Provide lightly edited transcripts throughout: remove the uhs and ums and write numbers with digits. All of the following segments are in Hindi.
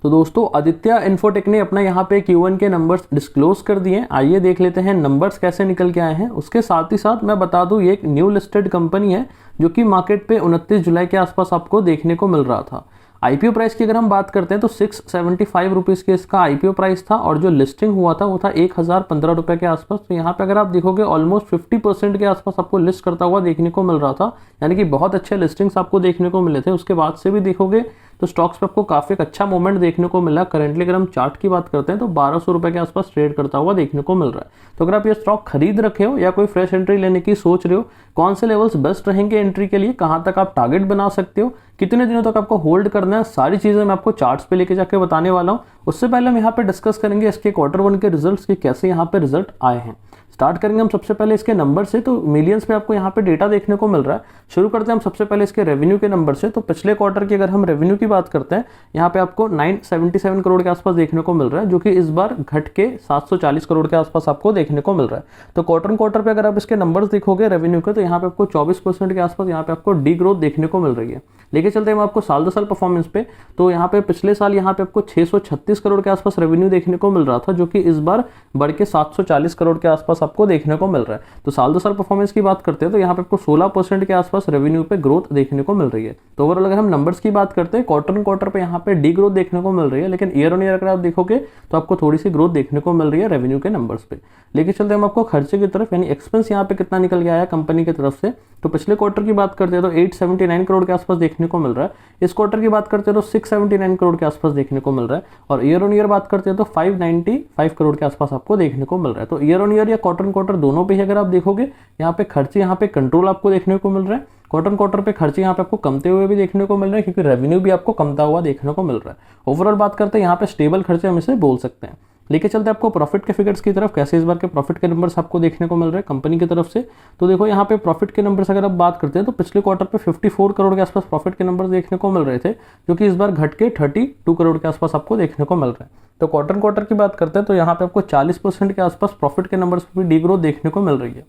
तो दोस्तों आदित्य इन्फोटेक ने अपना यहाँ पे Q1 के नंबर्स डिस्क्लोज कर दिए। आइए देख लेते हैं नंबर्स कैसे निकल के आए हैं। उसके साथ ही साथ मैं बता दूं ये एक न्यू लिस्टेड कंपनी है जो कि मार्केट पे 29 जुलाई के आसपास आपको देखने को मिल रहा था। आईपीओ प्राइस की अगर हम बात करते हैं तो 675 रुपीज़ के इसका आईपीओ प्राइस था और जो लिस्टिंग हुआ था वो था 1015 रुपये के आसपास। तो यहाँ पे अगर आप देखोगे ऑलमोस्ट 50% के आसपास आपको लिस्ट करता हुआ देखने को मिल रहा था, यानी कि बहुत अच्छे लिस्टिंग्स आपको देखने को मिले थे। उसके बाद से भी देखोगे तो स्टॉक्स पे आपको काफ़ी अच्छा मूवमेंट देखने को मिला। करंटली अगर हम चार्ट की बात करते हैं तो 1200 रुपये के आसपास ट्रेड करता हुआ देखने को मिल रहा है। तो अगर आप ये स्टॉक खरीद रखे हो या कोई फ्रेश एंट्री लेने की सोच रहे हो, कौन से लेवल्स बेस्ट रहेंगे एंट्री के लिए, कहाँ तक आप टारगेट बना सकते हो, कितने दिनों तक आपको होल्ड करना है, सारी चीज़ें मैं आपको चार्ट्स पे लेके जाके बताने वाला हूँ। उससे पहले हम यहाँ पे डिस्कस करेंगे इसके Q1 के रिजल्ट्स के कैसे यहाँ पे रिजल्ट आए हैं। स्टार्ट करेंगे हम सबसे पहले इसके नंबर से। तो मिलियंस में आपको यहाँ पे डेटा देखने को मिल रहा है। शुरू करते हैं हम सबसे पहले इसके रेवेन्यू के नंबर से। तो पिछले क्वार्टर की अगर हम रेवेन्यू की बात करते हैं, यहाँ पे आपको 977 करोड़ के आसपास देखने को मिल रहा है, जो कि इस बार घट के 740 करोड़ के आसपास आपको देखने को मिल रहा है। तो क्वार्टर पे अगर आप इसके नंबर्स देखोगे रेवेन्यू के, तो यहाँ पे आपको 24% के आसपास यहाँ पे आपको डी ग्रोथ देखने को मिल रही है। लेके चलते हैं हम आपको साल 2 साल परफॉर्मेंस पे। तो यहाँ पे पिछले साल यहाँ पे आपको 636 करोड़ के आसपास रेवेन्यू देखने को मिल रहा था, जो कि इस बार बढ़ के 740 करोड़ के आसपास आपको देखने को मिल रहा है। तो साल 2 साल परफॉर्मेंस की बात करते हैं तो यहाँ पे आपको 16% के आसपास रेवेन्यू पे ग्रोथ देखने को मिल रही है। तो ओवरऑल अगर हम नंबर्स की बात करते हैं, क्वार्टर पे यहाँ पे डी ग्रोथ देखने को मिल रही है, लेकिन ईयर ऑन ईयर अगर आप देखोगे तो आपको थोड़ी सी ग्रोथ देखने को मिल रही है रेवेन्यू के नंबर्स पे। लेके चलते हैं हम आपको खर्चे की तरफ, यानी एक्सपेंस यहाँ पे कितना निकल गया है कंपनी की तरफ से। तो पिछले क्वार्टर की बात करते हैं तो 879 करोड़ के आसपास देखने को मिल रहा है। इस क्वार्टर की बात करते हैं तो 679 करोड़ के आसपास देखने को मिल रहा है। और ईयर ऑन ईयर बात करते हैं तो 595 करोड़ के आसपास आपको देखने को मिल रहा है। तो ईयर ऑन ईयर या क्वार्टर दोनों पे ही अगर आप देखोगे, यहाँ पे खर्चे यहाँ पे कंट्रोल आपको देखने को मिल रहा है। क्वार्टर पे खर्चे यहाँ पे आपको कमते हुए भी देखने को मिल रहे हैं, क्योंकि रेवेन्यू भी आपको कमता हुआ देखने को मिल रहा है। ओवरऑल बात करते हैं यहाँ पे स्टेबल खर्चे हम इसे बोल सकते हैं। लेके चलते हैं आपको प्रॉफिट के फिगर्स की तरफ, कैसे इस बार के प्रॉफिट के नंबर्स आपको देखने को मिल रहे हैं कंपनी की तरफ से। तो देखो यहाँ पे प्रॉफिट के नंबर्स अगर आप बात करते हैं तो पिछले क्वार्टर पे 54 करोड़ के आसपास प्रॉफिट के नंबर्स देखने को मिल रहे थे, जो कि इस बार घट के 32 करोड़ के आसपास आपको देखने को मिल रहा है। तो क्वार्टर की बात करते हैं तो यहाँ पे आपको 40% के आसपास प्रॉफिट के नंबर्स पे भी डी ग्रोथ देखने को मिल रही है।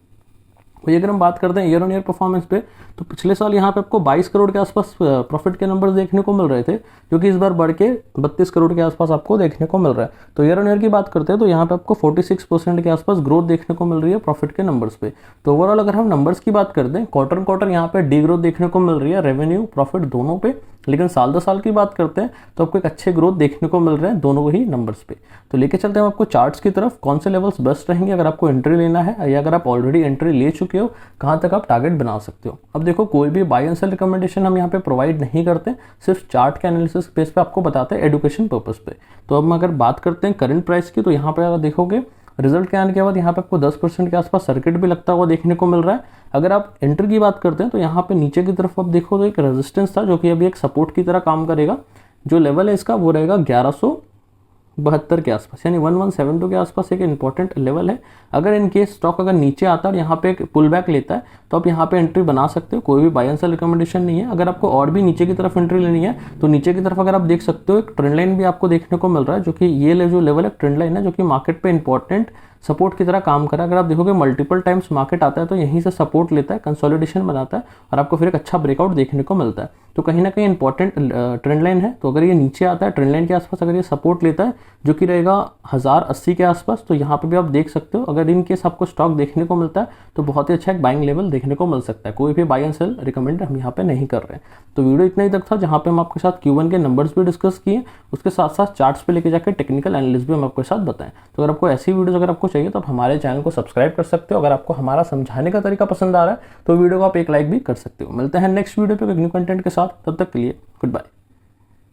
वही अगर हम बात करते हैं ईयर ऑन ईयर परफॉर्मेंस पे, तो पिछले साल यहाँ पे आपको 22 करोड़ के आसपास प्रॉफिट के नंबर्स देखने को मिल रहे थे, जो कि इस बार बढ़ के 32 करोड़ के आसपास आपको देखने को मिल रहा है। तो ईयर ऑन ईयर की बात करते हैं तो यहाँ पे आपको 46% के आसपास ग्रोथ देखने को मिल रही है प्रॉफिट के नंबर्स पे। तो ओवरऑल अगर हम नंबर्स की बात करते हैं, क्वार्टर यहाँ पे डी ग्रोथ देखने को मिल रही है रेवेन्यू प्रॉफिट दोनों पे। लेकिन साल 2 साल की बात करते हैं तो आपको एक अच्छे ग्रोथ देखने को मिल रहे हैं दोनों ही नंबर्स पे। तो लेके चलते हैं आपको चार्ट्स की तरफ, कौन से लेवल्स बेस्ट रहेंगे अगर आपको एंट्री लेना है, या अगर आप ऑलरेडी एंट्री ले चुके हो कहाँ तक आप टारगेट बना सकते हो। अब देखो कोई भी बाय एंड सेल रिकमेंडेशन हम यहाँ पे प्रोवाइड नहीं करते, सिर्फ चार्ट के एनालिसिस बेस पे आपको बताते हैं एडुकेशन पर्पस पे। तो अब अगर बात करते हैं करंट प्राइस की, तो यहाँ पे अगर देखोगे रिजल्ट के आने के बाद यहाँ पे आपको 10% के आसपास सर्किट भी लगता हुआ देखने को मिल रहा है। अगर आप एंट्री की बात करते हैं तो यहाँ पे नीचे की तरफ आप देखो तो एक रेजिस्टेंस था, जो कि अभी एक सपोर्ट की तरह काम करेगा। जो लेवल है इसका वो रहेगा 1172 के आसपास, यानी 1172 के आसपास एक इंपॉर्टेंट लेवल है। अगर इन केस स्टॉक अगर नीचे आता है और यहाँ पे एक पुल बैक लेता है तो आप यहाँ पे एंट्री बना सकते हो, कोई भी बाय एंड सेल रिकमेंडेशन नहीं है। अगर आपको और भी नीचे की तरफ एंट्री लेनी है तो नीचे की तरफ अगर आप देख सकते हो एक ट्रेंड लाइन भी आपको देखने को मिल रहा है, जो कि ये जो लेवल है ट्रेंड लाइन है, जो कि मार्केट पे इंपॉर्टेंट सपोर्ट की तरह काम कर रहा है। अगर आप देखोगे मल्टीपल टाइम्स मार्केट आता है तो यहीं से सपोर्ट लेता है, कंसोलिडेशन बनाता है और आपको फिर एक अच्छा ब्रेकआउट देखने को मिलता है। तो कहीं ना कहीं इंपॉर्टेंट ट्रेंड लाइन है। तो अगर ये नीचे आता है ट्रेंड लाइन के आसपास, अगर ये सपोर्ट लेता है जो कि रहेगा 1080 के आसपास, तो यहाँ पे भी आप देख सकते हो अगर इन केस आपको स्टॉक देखने को मिलता है तो बहुत ही अच्छा एक बाइंग लेवल देखने को मिल सकता है। कोई भी बाय एंड सेल रिकमेंड हम यहाँ पे नहीं कर रहे हैं। तो वीडियो इतना ही तक था, जहाँ पे हम आपके साथ Q1 के नंबर्स भी डिस्कस किए, उसके साथ साथ चार्ट्स पे लेके जाकर टेक्निकल एनालिसिस भी हम आपके साथ बताएं। तो अगर आपको ऐसी वीडियोस अगर आपको चाहिए तो आप हमारे चैनल को सब्सक्राइब कर सकते हो। अगर आपको हमारा समझाने का तरीका पसंद आ रहा है तो वीडियो को आप एक लाइक भी कर सकते हो। मिलते हैं नेक्स्ट वीडियो पे एक न्यू कंटेंट के साथ, तब तक के लिए गुड बाय।